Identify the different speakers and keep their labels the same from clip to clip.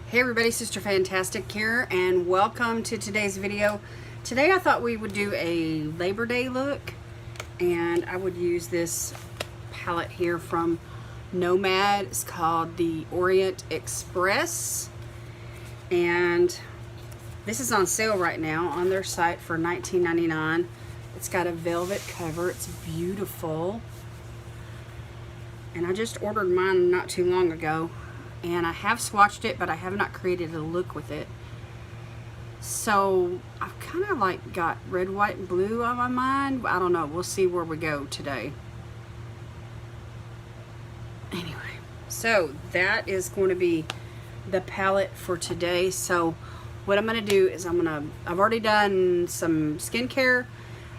Speaker 1: Hey everybody, Sister Fantastic here, and welcome to today's video. Today I thought we would do a Labor Day look, and I would use this palette here from Nomad. It's called the Orient Express, and this is on sale right now on their site for $19.99. It's got a velvet cover. It's beautiful, and I just ordered mine not too long ago. And I have swatched it, but I have not created a look with it. So I've kind of like got red, white, and blue on my mind. I don't know. We'll see where we go today. Anyway, so that is going to be the palette for today. So what I'm going to do is I've already done some skincare,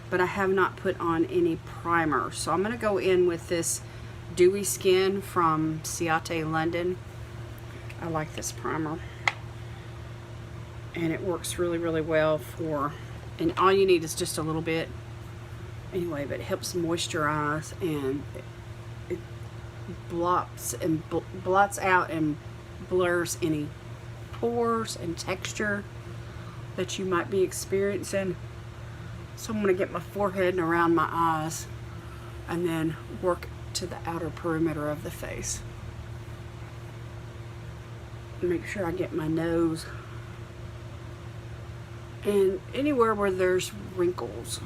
Speaker 1: but I have not put on any primer. So I'm going to go in with this Dewy Skin from Ciate London. I like this primer, and it works really, really well for, and all you need is just a little bit anyway, but it helps moisturize, and it blots out and blurs any pores and texture that you might be experiencing. So I'm going to get my forehead and around my eyes, and then work to the outer perimeter of the face. Make sure I get my nose and anywhere where there's wrinkles.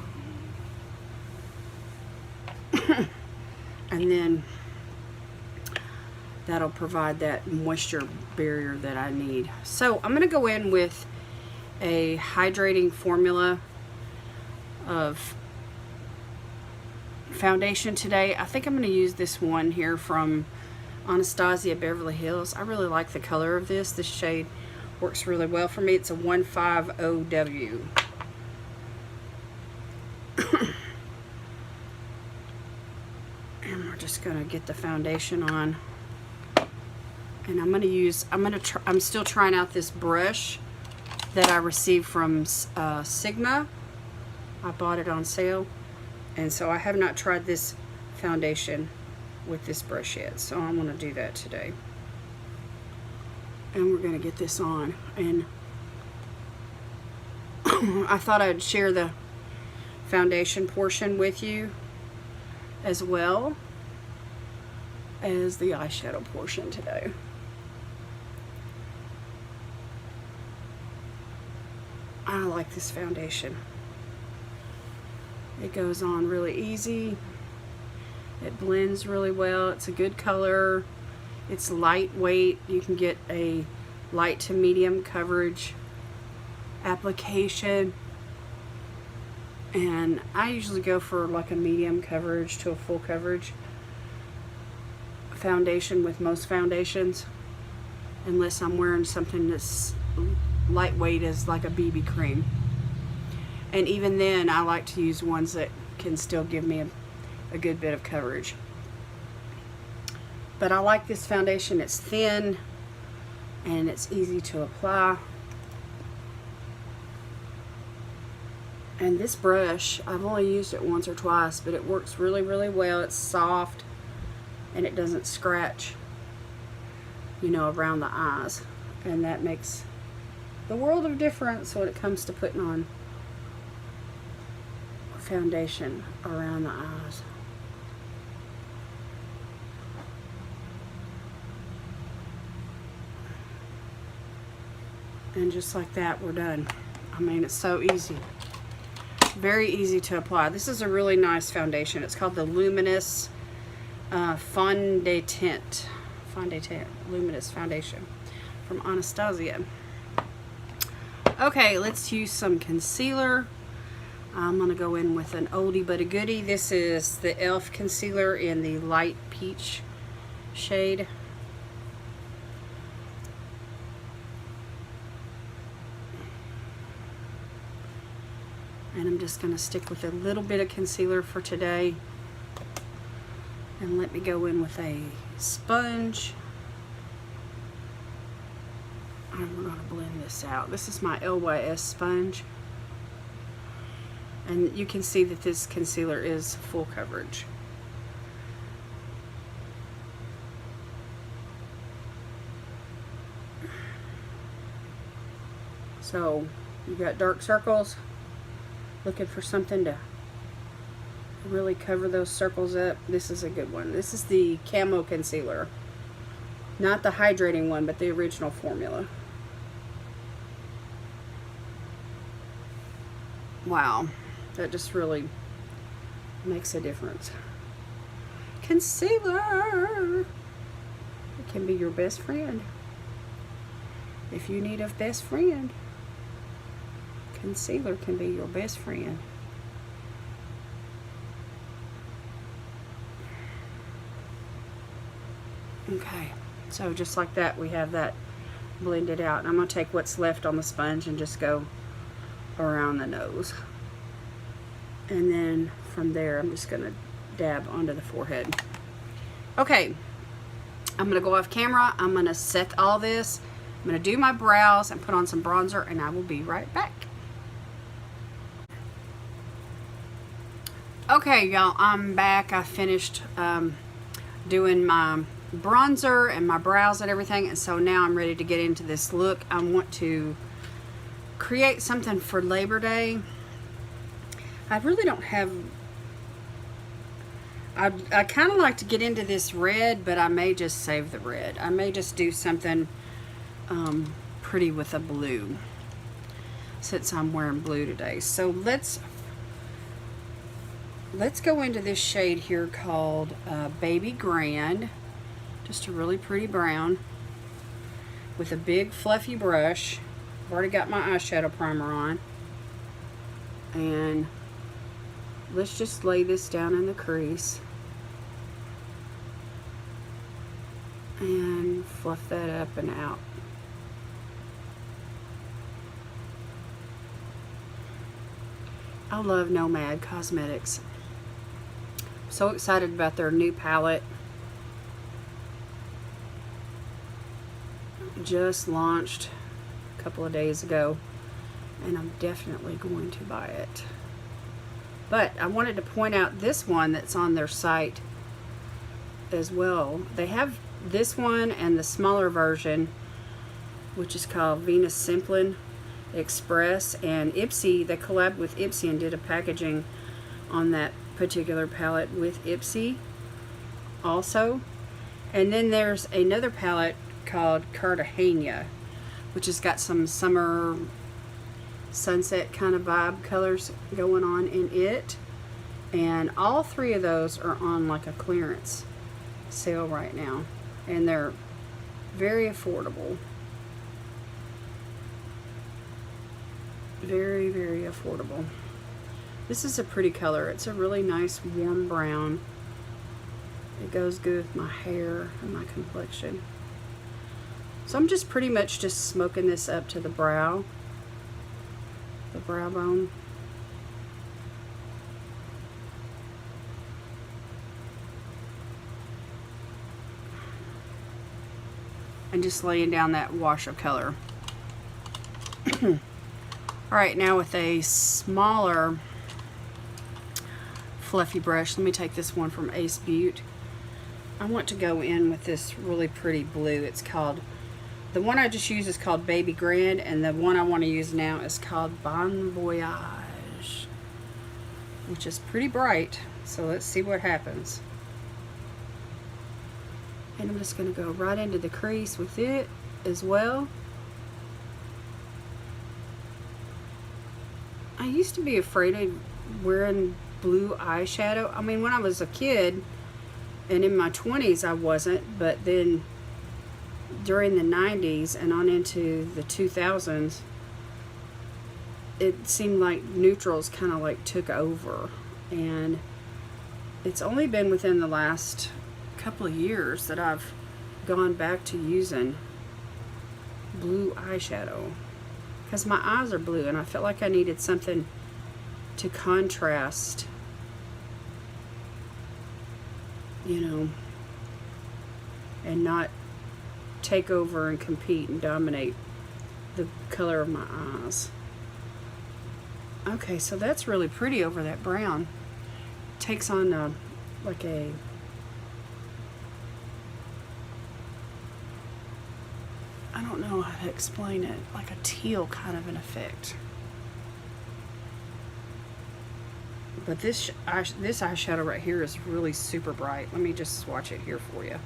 Speaker 1: And then that'll provide that moisture barrier that I need. So I'm going to go in with a hydrating formula of foundation today. I think I'm going to use this one here from Anastasia Beverly Hills. I really like the color of this. This shade works really well for me. It's a 150W. And we're just gonna get the foundation on. And I'm still trying out this brush that I received from Sigma. I bought it on sale, and so I have not tried this foundation with this brush yet, so I'm going to do that today. And we're going to get this on, and I thought I'd share the foundation portion with you as well as the eyeshadow portion today. I like this foundation. It goes on really easy. It blends really well. It's a good color. It's lightweight. You can get a light to medium coverage application. And I usually go for like a medium coverage to a full coverage foundation with most foundations, unless I'm wearing something that's lightweight as like a BB cream. And even then, I like to use ones that can still give me a good bit of coverage. But I like this foundation. It's thin and it's easy to apply. And this brush, I've only used it once or twice, but it works really, really well. It's soft and it doesn't scratch, you know, around the eyes. And that makes the world of difference when it comes to putting on foundation around the eyes. And just like that, we're done. I mean, it's so easy. Very easy to apply. This is a really nice foundation. It's called the Luminous Fondant Luminous Foundation from Anastasia. Okay, let's use some concealer. I'm going to go in with an oldie but a goodie. This is the e.l.f. concealer in the light peach shade. And I'm just going to stick with a little bit of concealer for today. And let me go in with a sponge. And we're going to blend this out. This is my LYS sponge. And you can see that this concealer is full coverage. So you got dark circles, looking for something to really cover those circles up. This is a good one. This is the Camo Concealer. Not the hydrating one, but the original formula. Wow, that just really makes a difference. Concealer! It can be your best friend. If you need a best friend, concealer can be your best friend. Okay, so just like that, we have that blended out. And I'm going to take what's left on the sponge and just go around the nose. And then from there, I'm just going to dab onto the forehead. Okay, I'm going to go off camera. I'm going to set all this. I'm going to do my brows and put on some bronzer, and I will be right back. Okay, y'all, I'm back. I finished doing my bronzer and my brows and everything, and so now I'm ready to get into this look. I want to create something for Labor Day. I really don't have... I kind of like to get into this red, but I may just save the red. I may just do something pretty with a blue, since I'm wearing blue today. So let's go into this shade here called Baby Grand. Just a really pretty brown with a big fluffy brush. I've already got my eyeshadow primer on, and let's just lay this down in the crease and fluff that up and out. I love Nomad Cosmetics. So excited about their new palette. Just launched a couple of days ago, and I'm definitely going to buy it. But I wanted to point out this one that's on their site as well. They have this one and the smaller version, which is called Venus Simplin Express, and Ipsy. They collabed with Ipsy and did a packaging on that particular palette with Ipsy also. And then there's another palette called Cartagena, which has got some summer sunset kind of vibe colors going on in it. And all three of those are on like a clearance sale right now, and they're very affordable. Very, very affordable. This is a pretty color. It's a really nice warm brown. It goes good with my hair and my complexion. So I'm just pretty much just smoking this up to the brow bone. And just laying down that wash of color. Alright, now with a smaller fluffy brush, let me take this one from Ace Beauty. I want to go in with this really pretty blue. It's called, the one I just used is called Baby Grand, and the one I want to use now is called Bon Voyage, which is pretty bright. So let's see what happens. And I'm just going to go right into the crease with it as well. I used to be afraid of wearing blue eyeshadow. I mean, when I was a kid and in my 20s I wasn't, but then during the 90s and on into the 2000s, it seemed like neutrals kind of like took over. And it's only been within the last couple of years that I've gone back to using blue eyeshadow, because my eyes are blue and I felt like I needed something to contrast, you know, and not take over and compete and dominate the color of my eyes. Okay, so that's really pretty over that brown. Takes on like a I don't know how to explain it, like a teal kind of an effect. But this eyeshadow right here is really super bright. Let me just swatch it here for you.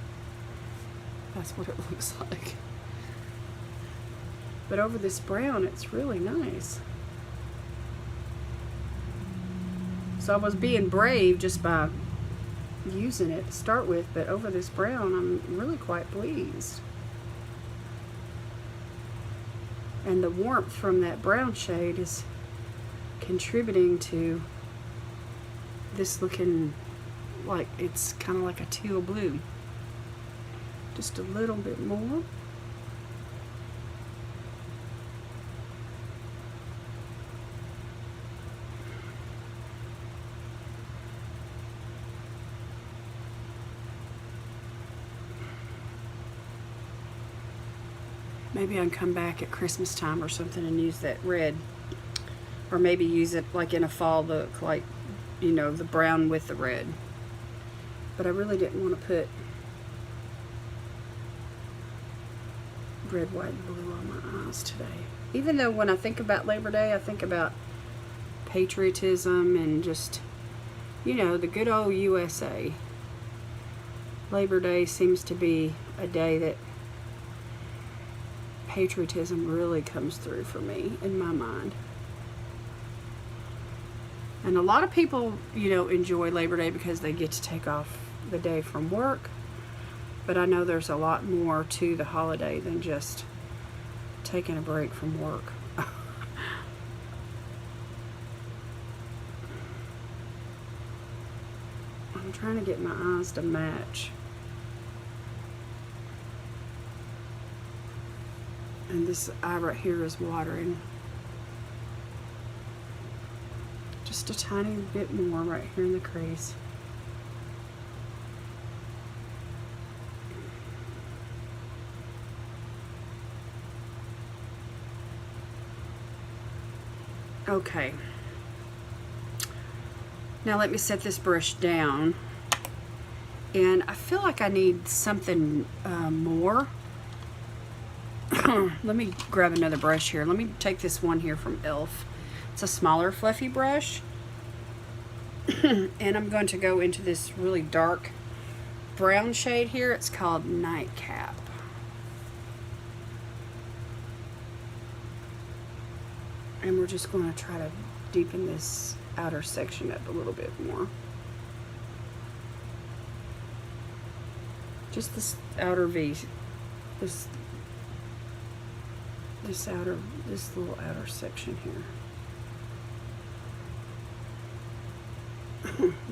Speaker 1: That's what it looks like. But over this brown, it's really nice. So I was being brave just by using it to start with, but over this brown, I'm really quite pleased. And the warmth from that brown shade is contributing to this looking like it's kind of like a teal blue. Just a little bit more. Maybe I can come back at Christmas time or something and use that red. Or maybe use it like in a fall look, like, you know, the brown with the red. But I really didn't want to put red, white, and blue on my eyes today. Even though when I think about Labor Day, I think about patriotism and just, you know, the good old USA. Labor Day seems to be a day that patriotism really comes through for me in my mind. And a lot of people, you know, enjoy Labor Day because they get to take off the day from work. But I know there's a lot more to the holiday than just taking a break from work. I'm trying to get my eyes to match. And this eye right here is watering. Just a tiny bit more right here in the crease. Okay. Now let me set this brush down. And I feel like I need something more. Let me grab another brush here. Let me take this one here from e.l.f. It's a smaller fluffy brush. And I'm going to go into this really dark brown shade here. It's called Nightcap. And we're just going to try to deepen this outer section up a little bit more. Just this outer V, this little outer section here.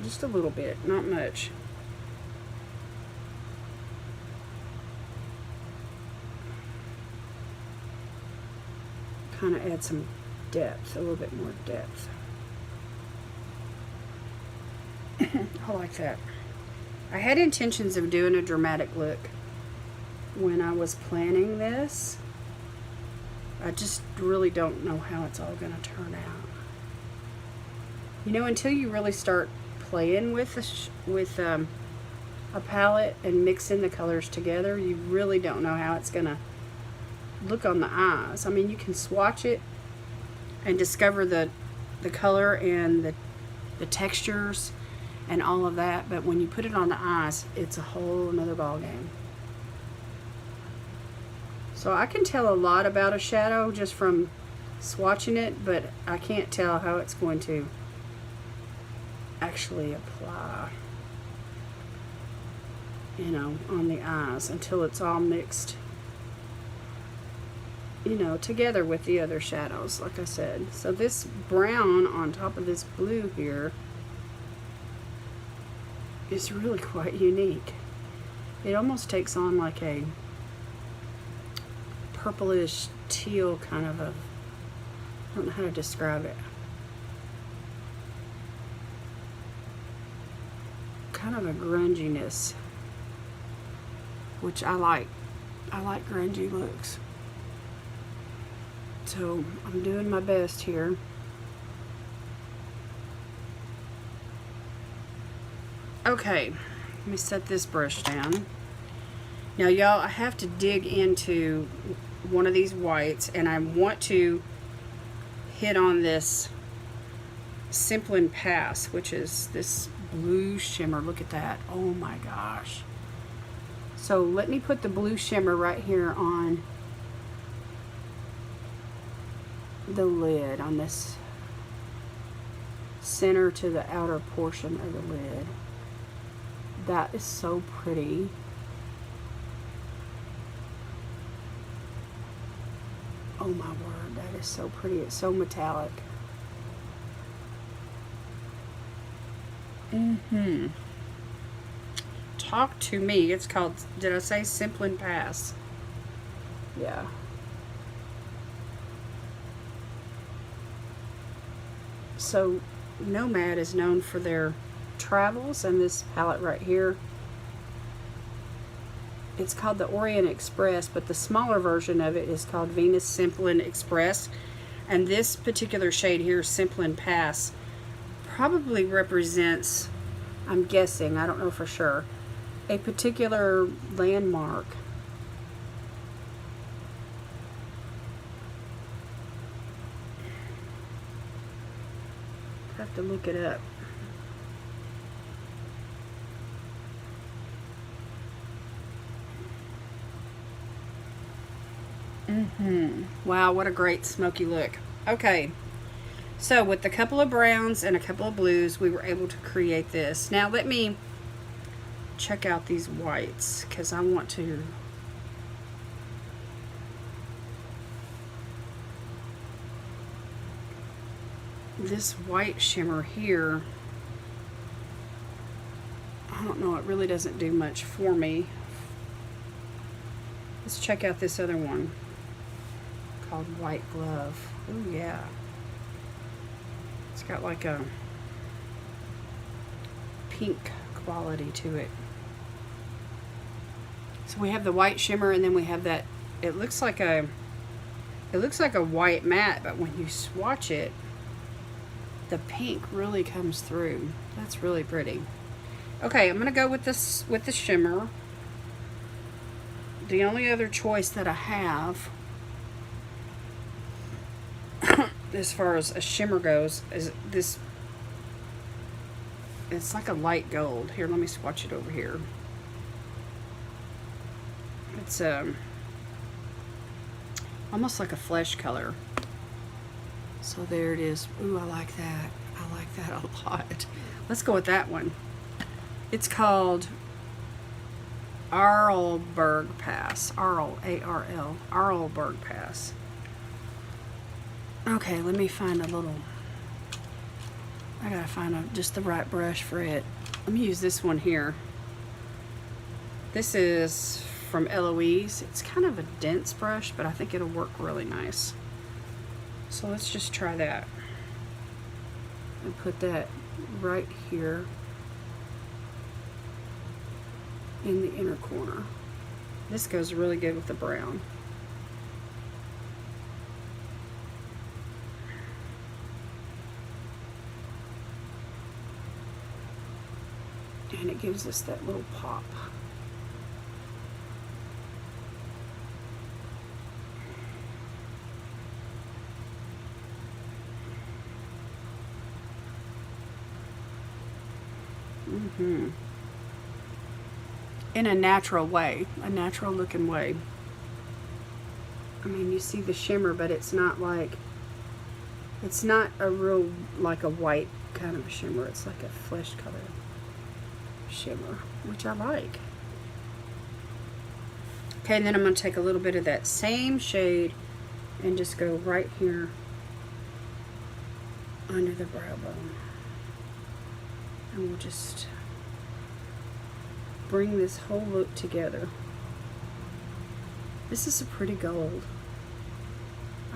Speaker 1: Just a little bit, not much. Kind of add some depth, a little bit more depth. I like that. I had intentions of doing a dramatic look when I was planning this. I just really don't know how it's all going to turn out. You know, until you really start playing with a palette and mixing the colors together, you really don't know how it's going to look on the eyes. I mean, you can swatch it and discover the color and the textures and all of that, but when you put it on the eyes, it's a whole another ball game. So I can tell a lot about a shadow just from swatching it, but I can't tell how it's going to actually apply, you know, on the eyes until it's all mixed, you know, together with the other shadows, like I said. So this brown on top of this blue here is really quite unique. It almost takes on like a purplish teal kind of a, I don't know how to describe it. Kind of a grunginess, which I like. I like grungy looks. So I'm doing my best here. Okay, let me set this brush down. Now y'all, I have to dig into one of these whites, and I want to hit on this Simple Pass, which is this blue shimmer. Look at that. Oh my gosh. So let me put the blue shimmer right here on the lid, on this center to the outer portion of the lid. That is so pretty. Oh my word, that is so pretty. It's so metallic. Talk to me. It's called, did I say Simple Pass? Yeah. So Nomad is known for their travels, and this palette right here, it's called the Orient Express, but the smaller version of it is called Venus Simple Express. And this particular shade here, Simple Pass, probably represents, I'm guessing, I don't know for sure, a particular landmark. I have to look it up. Wow, what a great smoky look. Okay, so with a couple of browns and a couple of blues, we were able to create this. Now let me check out these whites, because I want to this white shimmer here, I don't know, it really doesn't do much for me. Let's check out this other one called White Glove. Oh yeah, it's got like a pink quality to it. So we have the white shimmer, and then we have that, it looks like a white matte, but when you swatch it, the pink really comes through. That's really pretty. Okay, I'm gonna go with this, with the shimmer. The only other choice that I have as far as a shimmer goes is this. It's like a light gold. Here, let me swatch it over here. It's almost like a flesh color. So there it is. Ooh, I like that. I like that a lot. Let's go with that one. It's called Arlberg Pass. Arl, A-R-L. Arlberg Pass. Okay, let me find a little, I gotta find just the right brush for it. Let me use this one here. This is from Eloise. It's kind of a dense brush, but I think it'll work really nice. So let's just try that. And put that right here in the inner corner. This goes really good with the brown. And it gives us that little pop. In a natural way, a natural looking way. I mean, you see the shimmer, but it's not like, it's not a real, like a white kind of a shimmer. It's like a flesh color shimmer, which I like. Okay, and then I'm going to take a little bit of that same shade and just go right here under the brow bone. And we'll just bring this whole look together. This is a pretty gold.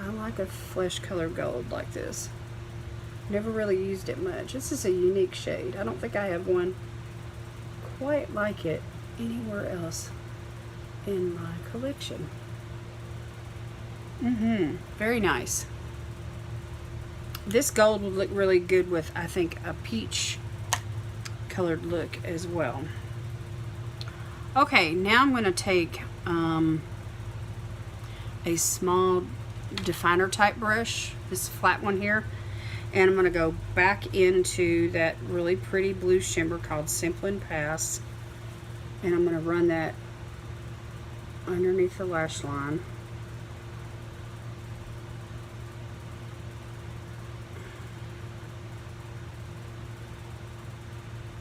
Speaker 1: I like a flesh color gold like this. Never really used it much. This is a unique shade. I don't think I have one quite like it anywhere else in my collection. Very nice. This gold would look really good with, I think, a peach colored look as well. Okay, now I'm going to take a small definer type brush, this flat one here, and I'm going to go back into that really pretty blue shimmer called Simple and Pass, and I'm going to run that underneath the lash line.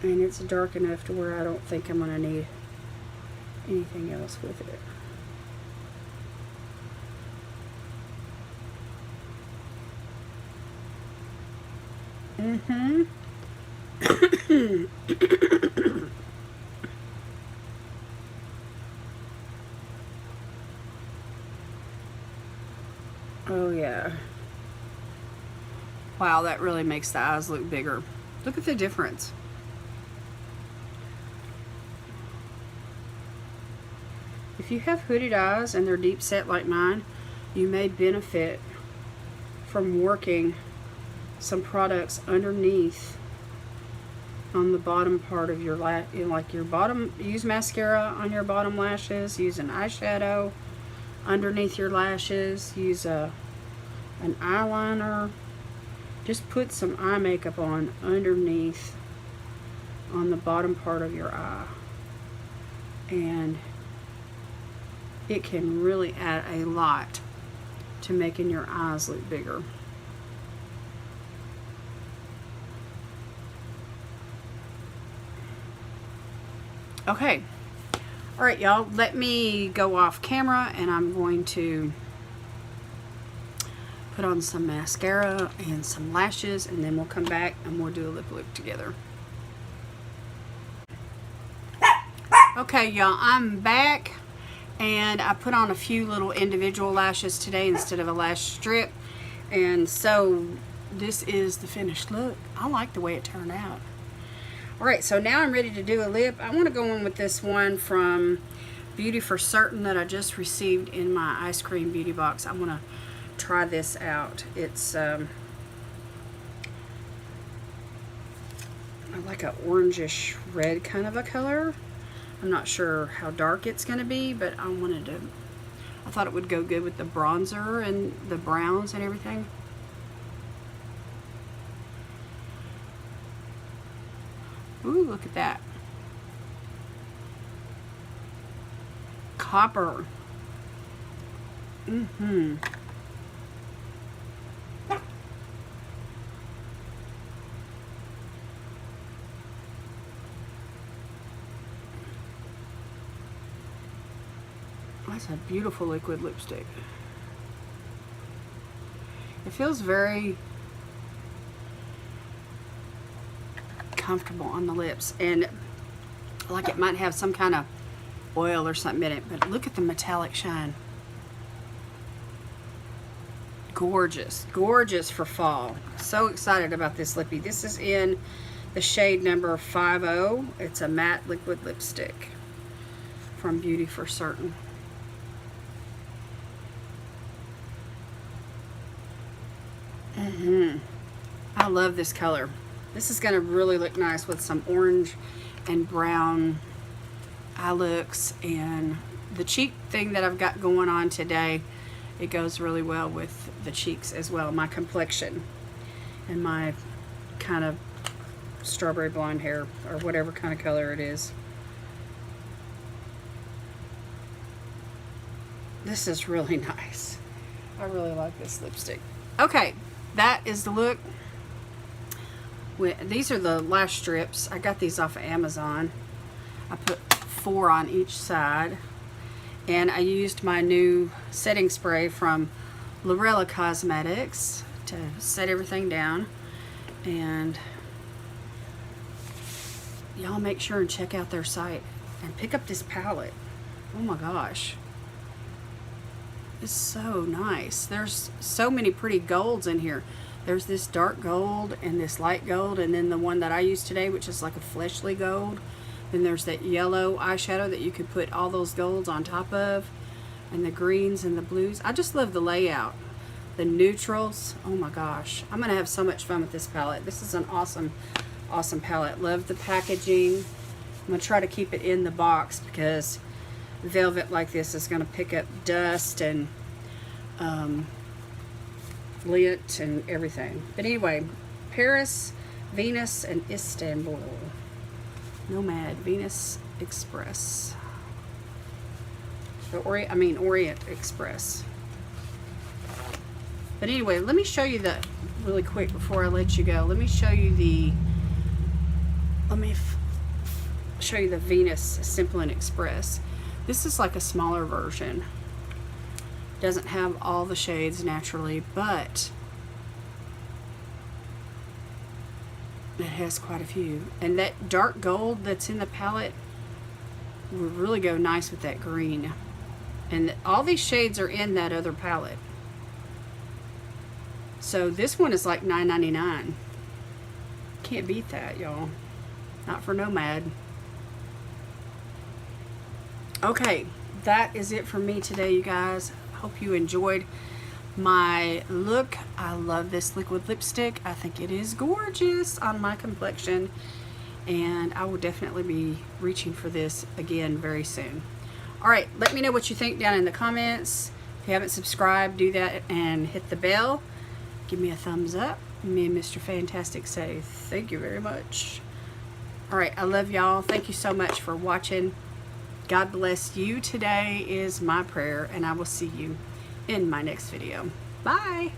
Speaker 1: And it's dark enough to where I don't think I'm going to need anything else with it. Oh yeah. Wow, that really makes the eyes look bigger. Look at the difference. If you have hooded eyes and they're deep set like mine, you may benefit from working some products underneath on the bottom part of your lash, like your bottom. Use mascara on your bottom lashes, use an eyeshadow underneath your lashes, use an eyeliner. Just put some eye makeup on underneath on the bottom part of your eye, and it can really add a lot to making your eyes look bigger. Okay, all right, y'all, let me go off camera and I'm going to put on some mascara and some lashes, and then we'll come back and we'll do a lip look together. Okay, y'all, I'm back, and I put on a few little individual lashes today instead of a lash strip, and so this is the finished look. I like the way it turned out. Alright, so now I'm ready to do a lip. I want to go in with this one from Beauty for Certain that I just received in my Ice Cream Beauty Box. I want to try this out. It's like an orangish red kind of a color. I'm not sure how dark it's going to be, but I thought it would go good with the bronzer and the browns and everything. Ooh, look at that. Copper. Mm-hmm. That's a beautiful liquid lipstick. It feels very comfortable on the lips, and like it might have some kind of oil or something in it, but look at the metallic shine. Gorgeous, gorgeous for fall. So excited about this lippy. This is in the shade number 50. It's a matte liquid lipstick from Beauty for Certain. I love this color. This is going to really look nice with some orange and brown eye looks, and the cheek thing that I've got going on today, it goes really well with the cheeks as well. My complexion and my kind of strawberry blonde hair, or whatever kind of color it is. This is really nice. I really like this lipstick. Okay, that is the look. These are the lash strips. I got these off of Amazon. I put 4 on each side, and I used my new setting spray from Laurielatimer to set everything down. And y'all make sure and check out their site and pick up this palette. Oh my gosh, it's so nice. There's so many pretty golds in here. There's this dark gold and this light gold, and then the one that I used today, which is like a fleshly gold. Then there's that yellow eyeshadow that you could put all those golds on top of, and the greens and the blues. I just love the layout. The neutrals, oh my gosh. I'm gonna have so much fun with this palette. This is an awesome, awesome palette. Love the packaging. going to try to keep it in the box because velvet like this is going to pick up dust and lint and everything. But anyway, Paris, Venus, and Istanbul. Nomad, Venus Express. The Orient Express. But anyway, let me show you the, really quick before I let you go, let me show you the, show you the Venus Simple and Express. This is like a smaller version. Doesn't have all the shades naturally, but it has quite a few. And that dark gold that's in the palette would really go nice with that green. And all these shades are in that other palette. So this one is like $9.99. Can't beat that, y'all. Not for Nomad. Okay, that is it for me today, you guys. Hope you enjoyed my look. I love this liquid lipstick. I think it is gorgeous on my complexion. And I will definitely be reaching for this again very soon. Alright, let me know what you think down in the comments. If you haven't subscribed, do that and hit the bell. Give me a thumbs up. Me and Mr. Fantastic say thank you very much. Alright, I love y'all. Thank you so much for watching. God bless you today is my prayer, and I will see you in my next video. Bye!